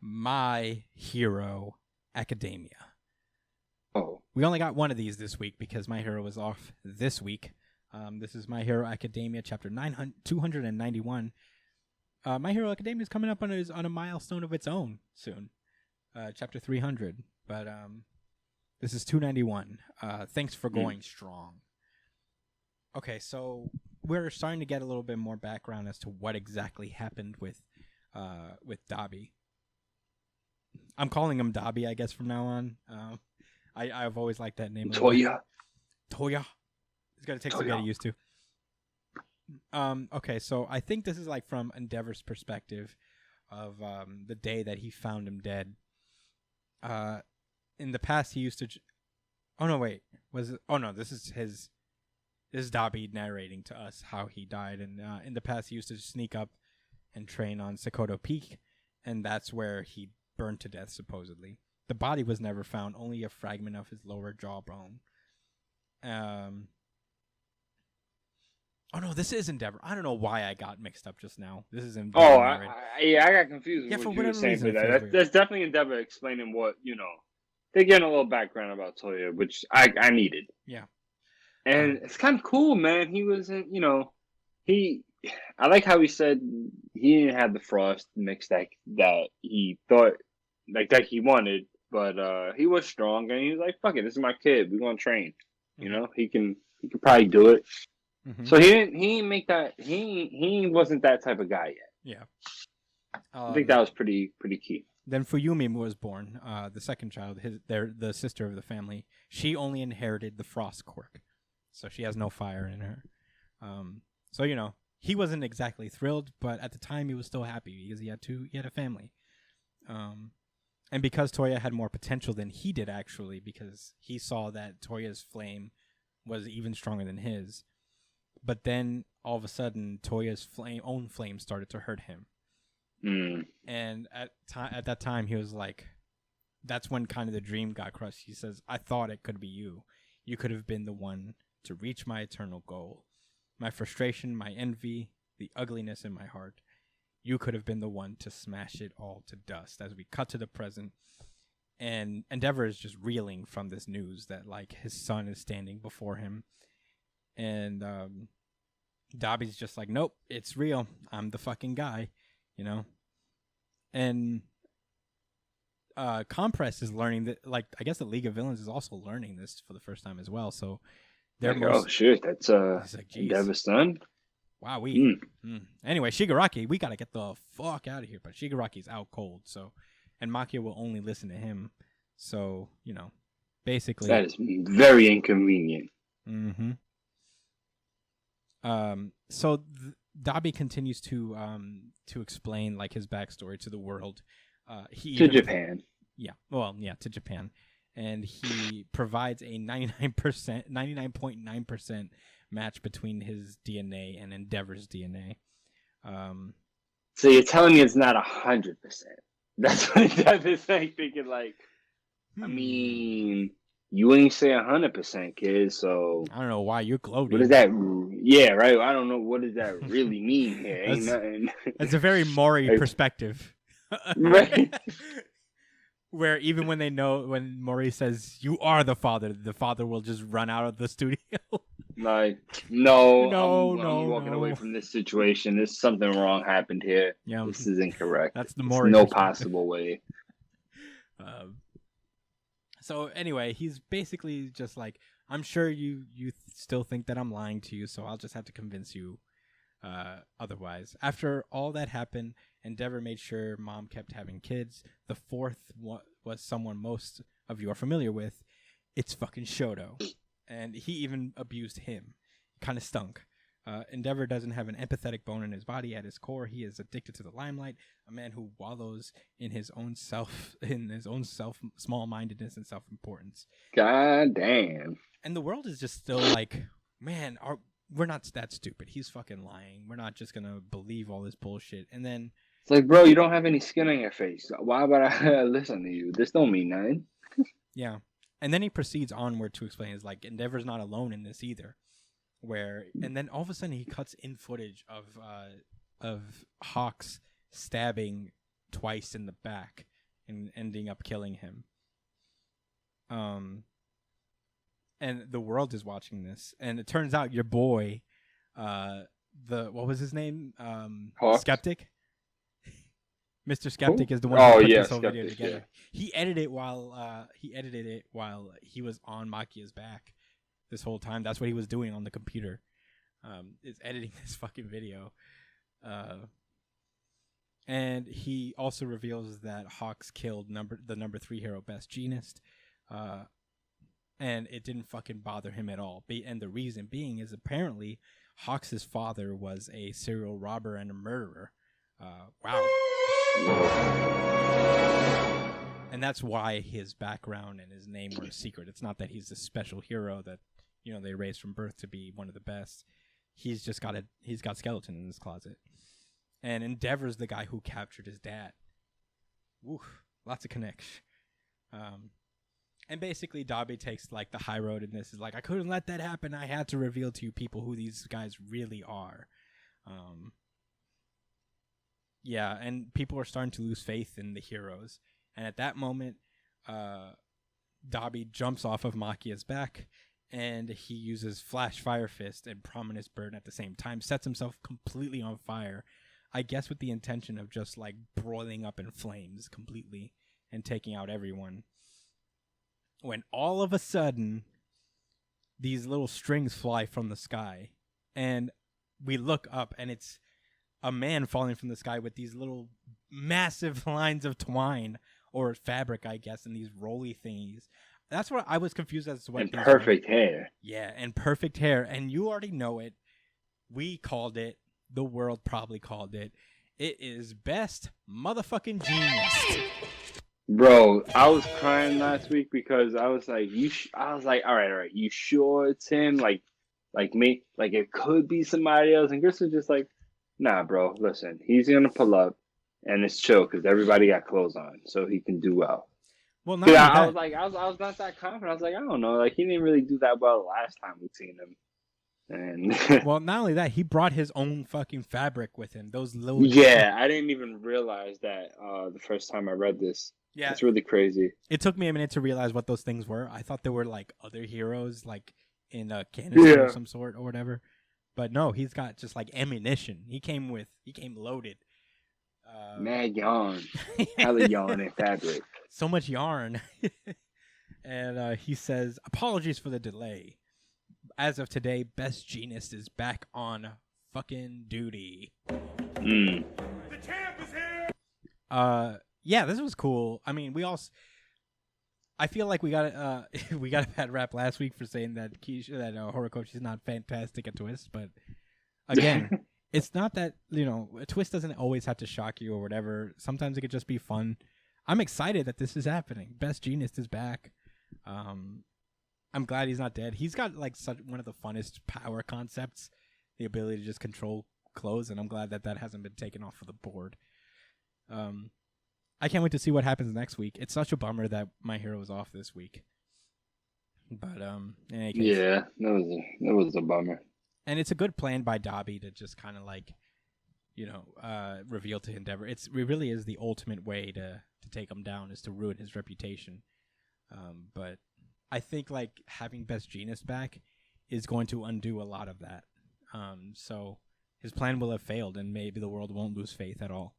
My Hero Academia. Oh. We only got one of these this week because My Hero was off this week. This is My Hero Academia, chapter 291. My Hero Academia is coming up on a milestone of its own soon, chapter 300. But this is 291. Thanks for going strong. Okay, so we're starting to get a little bit more background as to what exactly happened with Dabi. I'm calling him Dabi, I guess, from now on. I've always liked that name. Toya. It's gonna take some getting used to. Okay, so I think this is like from Endeavor's perspective of the day that he found him dead. In the past, he used to. Oh no! Wait, was it? Oh no! This is his. This is Dabi narrating to us how he died, and in the past, he used to sneak up and train on Sekoto Peak, and that's where he burned to death supposedly. The body was never found; only a fragment of his lower jawbone. Oh no, this is Endeavor. I don't know why I got mixed up just now. This is Endeavor. Oh, I got confused. Yeah, with for what you were whatever saying reason, for that. That's definitely Endeavor explaining what They're getting a little background about Toya, which I needed. Yeah, and it's kind of cool, man. He wasn't, I like how he said he didn't have the frost mix that he thought that he wanted, but he was strong and he was like, "Fuck it, this is my kid. We're gonna train." Mm-hmm. He can probably do it. Mm-hmm. So he didn't make that. He wasn't that type of guy yet. Yeah, I think that was pretty key. Then Fuyumi was born, the second child. The sister of the family. She only inherited the frost quirk, so she has no fire in her. So he wasn't exactly thrilled, but at the time he was still happy because he had a family. And because Toya had more potential than he did, actually, because he saw that Toya's flame was even stronger than his. But then all of a sudden, Toya's own flame started to hurt him. And at that time, he was like, that's when kind of the dream got crushed. He says, I thought it could be you. You could have been the one to reach my eternal goal. My frustration, my envy, the ugliness in my heart. You could have been the one to smash it all to dust. As we cut to the present, and Endeavor is just reeling from this news that like his son is standing before him. And Dabi's just like, nope, it's real. I'm the fucking guy, And Compress is learning that, like, I guess the League of Villains is also learning this for the first time as well. So they're oh shit, that's Endeavor's son. Wow, Anyway, Shigaraki, we gotta get the fuck out of here. But Shigaraki's out cold, so, and Makia will only listen to him. So basically, that is very inconvenient. Mm-hmm. So Dabi continues to explain like his backstory to the world. To Japan. To Japan, and he provides a 99.9% match between his DNA and Endeavor's DNA. So you're telling me it's not 100%? That's what Endeavor's saying. Thinking like, I mean, you ain't say 100%, kid. So I don't know why you're gloating. What is that? Yeah, right. I don't know what does that really mean here. Ain't nothing. It's a very Mori perspective, right? Where even when Mori says you are the father will just run out of the studio. Like, no, I'm walking away from this situation. There's something wrong happened here. Yeah, this is incorrect. That's the Mori. No possible way. So anyway, he's basically just like, I'm sure you still think that I'm lying to you, so I'll just have to convince you otherwise. After all that happened, Endeavor made sure Mom kept having kids. The fourth was someone most of you are familiar with. It's fucking Shoto. And he even abused him. Kind of stunk. Endeavor doesn't have an empathetic bone in his body. At his core, he is addicted to the limelight. A man who wallows in his own small-mindedness and self-importance. God damn. And the world is just still like, man, we're not that stupid. He's fucking lying. We're not just gonna believe all this bullshit. And then it's like, bro, you don't have any skin on your face. Why would I listen to you? This don't mean nothing. Yeah. And then he proceeds onward to explain, is like, Endeavor's not alone in this either. And then all of a sudden he cuts in footage of Hawks stabbing twice in the back and ending up killing him. And the world is watching this, and it turns out your boy, what was his name? Skeptic. Mr. Skeptic is the one who put this whole video together. Yeah. He edited it while he was on Makia's back this whole time. That's what he was doing on the computer. Is editing this fucking video. And he also reveals that Hawks killed the number 3 hero, Best Jeanist. And it didn't fucking bother him at all. And the reason being is apparently Hawks' father was a serial robber and a murderer. Wow. And that's why his background and his name were a secret. It's not that he's a special hero that, they raised from birth to be one of the best. He's got skeleton in his closet. And Endeavor's the guy who captured his dad. Woof, lots of connection. And basically Dabi takes like the high road in this. Is like, I couldn't let that happen. I had to reveal to you people who these guys really are. Yeah, and people are starting to lose faith in the heroes. And at that moment, Dabi jumps off of Makia's back, and he uses Flash Fire Fist and Prominence Burn at the same time, sets himself completely on fire, I guess with the intention of just like broiling up in flames completely and taking out everyone. When all of a sudden, these little strings fly from the sky, and we look up, and it's a man falling from the sky with these little massive lines of twine or fabric, I guess, and these rolly thingies. That's what I was confused as to what. And perfect hair. Yeah, and perfect hair, and you already know it. We called it. The world probably called it. It is Best Motherfucking Genius. Bro, I was crying last week because I was like, all right, you sure it's him? Like me? Like it could be somebody else. And Chris was just like, nah, bro, listen, he's gonna pull up, and it's chill because everybody got clothes on, so he can do well. Well, I was not that confident. I was like, I don't know, like he didn't really do that well the last time we seen him. And well, not only that, he brought his own fucking fabric with him. Those little I didn't even realize that the first time I read this. Yeah, it's really crazy. It took me a minute to realize what those things were. I thought they were like other heroes, like in a canister of some sort or whatever. But no, he's got just like ammunition. He came loaded. Mad yarn. Hella yarn and fabric. So much yarn. And he says, apologies for the delay. As of today, Best Jeanist is back on fucking duty. The champ is here! Yeah, this was cool. I mean, I feel like we got a bad rap last week for saying that Horikoshi is not fantastic at twists, but again, it's not that, a twist doesn't always have to shock you or whatever. Sometimes it could just be fun. I'm excited that this is happening. Best Jeanist is back. I'm glad he's not dead. He's got like one of the funnest power concepts, the ability to just control clothes, and I'm glad that hasn't been taken off of the board. I can't wait to see what happens next week. It's such a bummer that My Hero is off this week. But in any case, yeah, that was a bummer. And it's a good plan by Dabi to just kind of like, reveal to Endeavor. It really is the ultimate way to take him down, is to ruin his reputation. But I think like having Best Jeanist back is going to undo a lot of that. So his plan will have failed, and maybe the world won't lose faith at all.